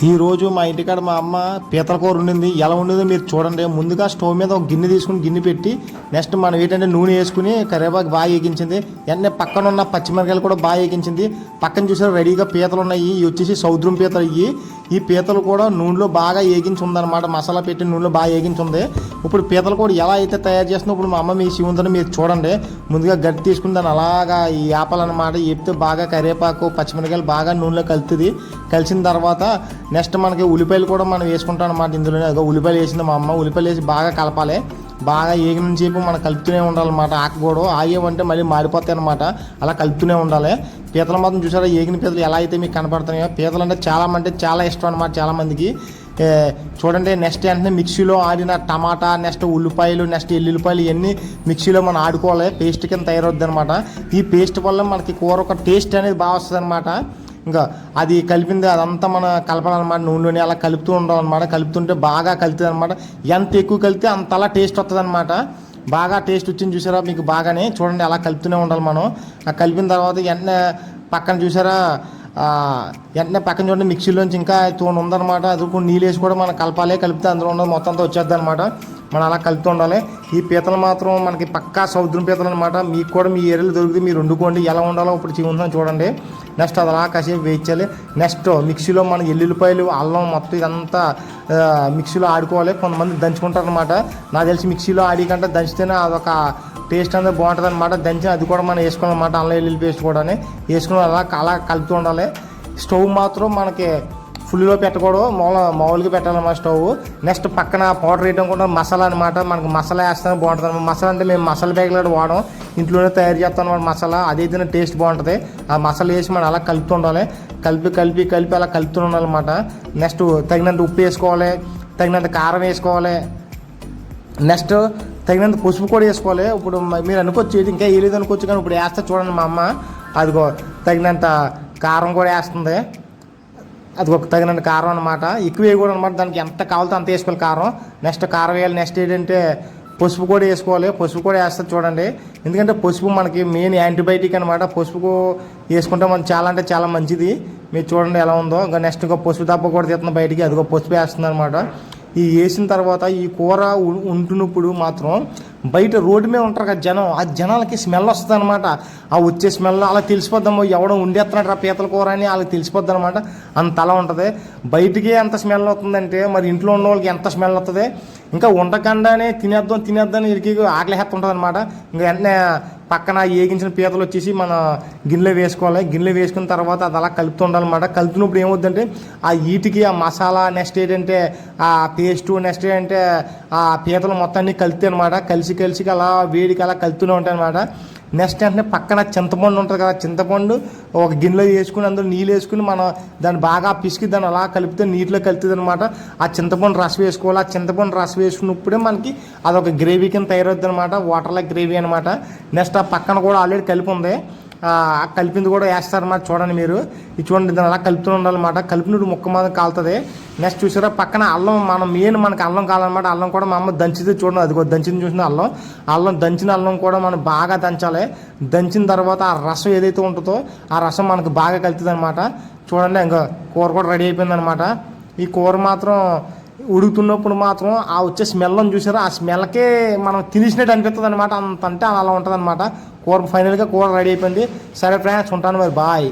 ఈరోజు మా ఇంటికాడ మా అమ్మ పీతల కూర ఉండింది. ఎలా ఉండేదో మీరు చూడండి. ముందుగా స్టవ్ మీద ఒక గిన్నె తీసుకుని గిన్నె పెట్టి నెక్స్ట్ మనం ఏంటంటే నూనె వేసుకుని కరివేపాకు బాగా వేగించింది. వెంటనే పక్కన ఉన్న పచ్చిమిరకాయలు కూడా బాగా వేగించింది. పక్కన చూసారు రెడీగా పీతలు ఉన్నాయి. ఇవి వచ్చేసి సముద్రం పీతలు. ఈ పీతలు కూడా నూనెలో బాగా వేగించి ఉందన్నమాట. మసాలా పెట్టి నూనెలో బాగా వేగించి ఉంది. ఇప్పుడు పీతలు కూడా ఎలా అయితే తయారు చేస్తున్నా ఇప్పుడు మా అమ్మ మీ ఉందని మీరు చూడండి. ముందుగా గట్టి తీసుకుని దాన్ని అలాగా ఈ ఆపాలన్నమాట. వేపితే బాగా కరివేపాకు పచ్చిమిరకాయలు బాగా నూనెలో కలుతుంది. కలిసిన తర్వాత నెక్స్ట్ మనకి ఉల్లిపాయలు కూడా మనం వేసుకుంటాం అనమాట. ఇందులోనే ఉల్లిపాయలు వేసింది మా అమ్మ. ఉల్లిపాయలు వేసి బాగా కలపాలి. బాగా ఏగిన చేపు మనం కలుపుతూనే ఉండాలన్నమాట. ఆకుకూడదు ఆగేవంటే మళ్ళీ మాడిపోతాయి అనమాట. అలా కలుపుతూనే ఉండాలి. పీతలు మాత్రం చూసారా ఏగిన పీతలు ఎలా అయితే మీకు కనపడుతున్నాయో. పీతలు అంటే చాలా ఇష్టం అనమాట చాలామందికి. చూడండి నెక్స్ట్ వెంటనే మిక్సీలో ఆడిన టమాటా నెక్స్ట్ ఉల్లిపాయలు నెక్స్ట్ ఎల్లుల్లిపాయలు ఇవన్నీ మిక్సీలో మనం ఆడుకోవాలి. పేస్ట్ కింద తయారవుద్ది అనమాట. ఈ పేస్ట్ వల్ల మనకి కూర ఒక టేస్ట్ అనేది బాగా వస్తుంది అనమాట. ఇంకా అది కలిపింది అదంతా మనం కలపాలన్నమాట. నూనెలోనే అలా కలుపుతూ ఉండాలన్నమాట. కలుపుతుంటే బాగా కలుతుంది అనమాట. ఎంత ఎక్కువ కలిపితే అంతలా టేస్ట్ వస్తుంది అనమాట. బాగా టేస్ట్ వచ్చింది చూసారా మీకు బాగానే. చూడండి అలా కలుపుతూనే ఉండాలి మనం. ఆ కలిపిన తర్వాత వెంటనే పక్కన చూసారా వెంటనే పక్కన చూడండి మిక్సీలోంచి ఇంకా తోడు ఉందన్నమాట. అది కూడా నీళ్ళు వేసి కూడా మనం కలపాలి. కలిపితే అందులో ఉన్నది మొత్తం అంతా వచ్చేద్ది అనమాట. మనం అలా కలుపుతూ ఉండాలి. ఈ పీతలు మాత్రం మనకి పక్కా సముద్రం పీతలు అనమాట. మీకు కూడా మీ ఏరియాలో దొరికితే మీరు వండుకోండి. ఎలా ఉండాలో ఇప్పుడు ఉందని చూడండి. నెక్స్ట్ అది అలా కాసేపు వేయించాలి. నెక్స్ట్ మిక్సీలో మన ఎల్లుల్లిపాయలు అల్లం మొత్తం ఇదంతా మిక్సీలో ఆడుకోవాలి. కొంతమంది దంచుకుంటారనమాట. నాకు తెలిసి మిక్సీలో ఆడి కంటే దంచితేనే అదొక టేస్ట్ అనేది బాగుంటుంది అనమాట. దంచి అది కూడా మనం వేసుకోవాలన్నమాట. అల్లం వెల్లుల్లి పేస్ట్ కూడా వేసుకుని అలా కలుపుతూ ఉండాలి. స్టవ్ మాత్రం మనకి ఫుల్లో పెట్టకూడదు, మామూలుగా పెట్టాలన్నమాట స్టవ్. నెక్స్ట్ పక్కన పౌడర్ వేయడం కూడా మసాలా అనమాట. మనకు మసాలా వేస్తానే బాగుంటుంది అనమాట. మసాలా అంటే మేము మసాలా ప్యాకెట్లు వాడడం, ఇంట్లోనే తయారు చేస్తాం అనమాట మసాలా. అదైతేనే టేస్ట్ బాగుంటుంది. ఆ మసాలా వేసి మనం అలా కలుపుతూ ఉండాలి. కలిపి అలా కలుపుతూ ఉండాలన్నమాట. నెక్స్ట్ తగినంత ఉప్పు వేసుకోవాలి, తగినంత కారం వేసుకోవాలి, నెక్స్ట్ తగినంత పసుపు కూడా వేసుకోవాలి. ఇప్పుడు మీరు అనుకోవచ్చు ఇది ఇంకా వేయలేదు అనుకోవచ్చు, కానీ ఇప్పుడు వేస్తే చూడండి మా అమ్మ అదిగో తగినంత కారం కూడా వేస్తుంది. అది ఒక తగినంత కారం అనమాట. ఎక్కువ వేయకూడదు అనమాట. దానికి ఎంత కావాలో అంత వేసుకోవాలి కారం. నెక్స్ట్ కారం వేయాలి. నెక్స్ట్ ఏంటంటే పసుపు కూడా వేసుకోవాలి. పసుపు కూడా వేస్తుంది చూడండి. ఎందుకంటే పసుపు మనకి మెయిన్ యాంటీబయాటిక్ అనమాట. పసుపు వేసుకుంటే మనకి చాలా అంటే చాలా మంచిది. మీరు చూడండి ఎలా ఉందో. ఇంకా నెక్స్ట్ ఇంకో పసుపు దెబ్బ కూడా తీస్తుంది బయటికి. అదిగో పసుపు వేస్తుంది అనమాట. ఈ వేసిన తర్వాత ఈ కూర ఉంటున్నప్పుడు మాత్రం బయట రోడ్డు మీద ఉంటారు కదా జనం, ఆ జనాలకి స్మెల్ వస్తుంది అనమాట. ఆ వచ్చే స్మెల్ అలా తెలిసిపోద్దాము ఎవడో ఉండేస్తున్నాడు ఆ పీతల కూర అని వాళ్ళకి తెలిసిపోద్ది అనమాట. అంత అలా ఉంటుంది. బయటికి ఎంత స్మెల్ అవుతుందంటే మరి ఇంట్లో ఉన్న వాళ్ళకి ఎంత స్మెల్ వస్తుంది. ఇంకా ఉండకుండానే తినేద్దాం వీరికి ఆకలి హెత్తుంటుంది అనమాట. ఇంకా వెంటనే పక్కన ఏగించిన పీతలు వచ్చేసి మన గిన్నెలో వేసుకోవాలి. గిన్నెలో వేసుకున్న తర్వాత అది అలా కలుపుతూ ఉండాలన్నమాట. కలుపుతున్నప్పుడు ఏమవుతుందంటే ఆ వీటికి ఆ మసాలా నెక్స్ట్ ఏంటంటే ఆ పేస్టు నెక్స్ట్ ఏంటంటే ఆ పీతలు మొత్తాన్ని కలుపుతాయి అనమాట. కలిసి అలా వేడికి అలా కలుపుతూనే ఉంటాయి అనమాట. నెక్స్ట్ వెంటనే పక్కన చింతపండు ఉంటుంది కదా, చింతపండు ఒక గిన్నెలో వేసుకుని అందులో నీళ్ళు వేసుకుని మనం దాన్ని బాగా పిసికి దాన్ని అలా కలిపితే నీటిలో కలుపుతుంది అనమాట. ఆ చింతపండు రసం వేసుకోవాలి. ఆ చింతపండు రసం వేసుకున్నప్పుడే మనకి అదొక గ్రేవీ కింద తయారవుతుంది అనమాట. వాటర్లో గ్రేవీ అనమాట. నెక్స్ట్ ఆ పక్కన కూడా ఆల్రెడీ కలిపి ఉంది. కలిపింది కూడా వేస్తారన్నమాట. చూడండి మీరు ఇది చూడండి. దాన్ని అలా కలుపుతూ ఉండాలన్నమాట. కలిపినప్పుడు ముక్క మీద కాలుతుంది. నెక్స్ట్ చూసారా పక్కన అల్లం మనకి అల్లం కావాలన్నమాట. అల్లం కూడా మా అమ్మ దంచితే చూడండి. అది దంచింది చూసిన దంచిన అల్లం కూడా మనం బాగా దంచాలి. దంచిన తర్వాత ఆ రసం ఏదైతే ఉంటుందో ఆ రసం మనకు బాగా కలుతుంది అనమాట. చూడండి ఇంకా కూర కూడా రెడీ అయిపోయింది అనమాట. ఈ కూర మాత్రం ఉడుకుతున్నప్పుడు మాత్రం ఆ వచ్చే స్మెల్ని చూసారా, ఆ స్మెల్కే మనం తినేసినట్టు అనిపిస్తుంది అనమాట. అంత అంటే అలా ఉంటుంది అనమాట. కూర ఫైనల్గా కూర రెడీ అయిపోయింది. సరే ఫ్రెండ్స్ ఉంటాను మరి, బాయ్.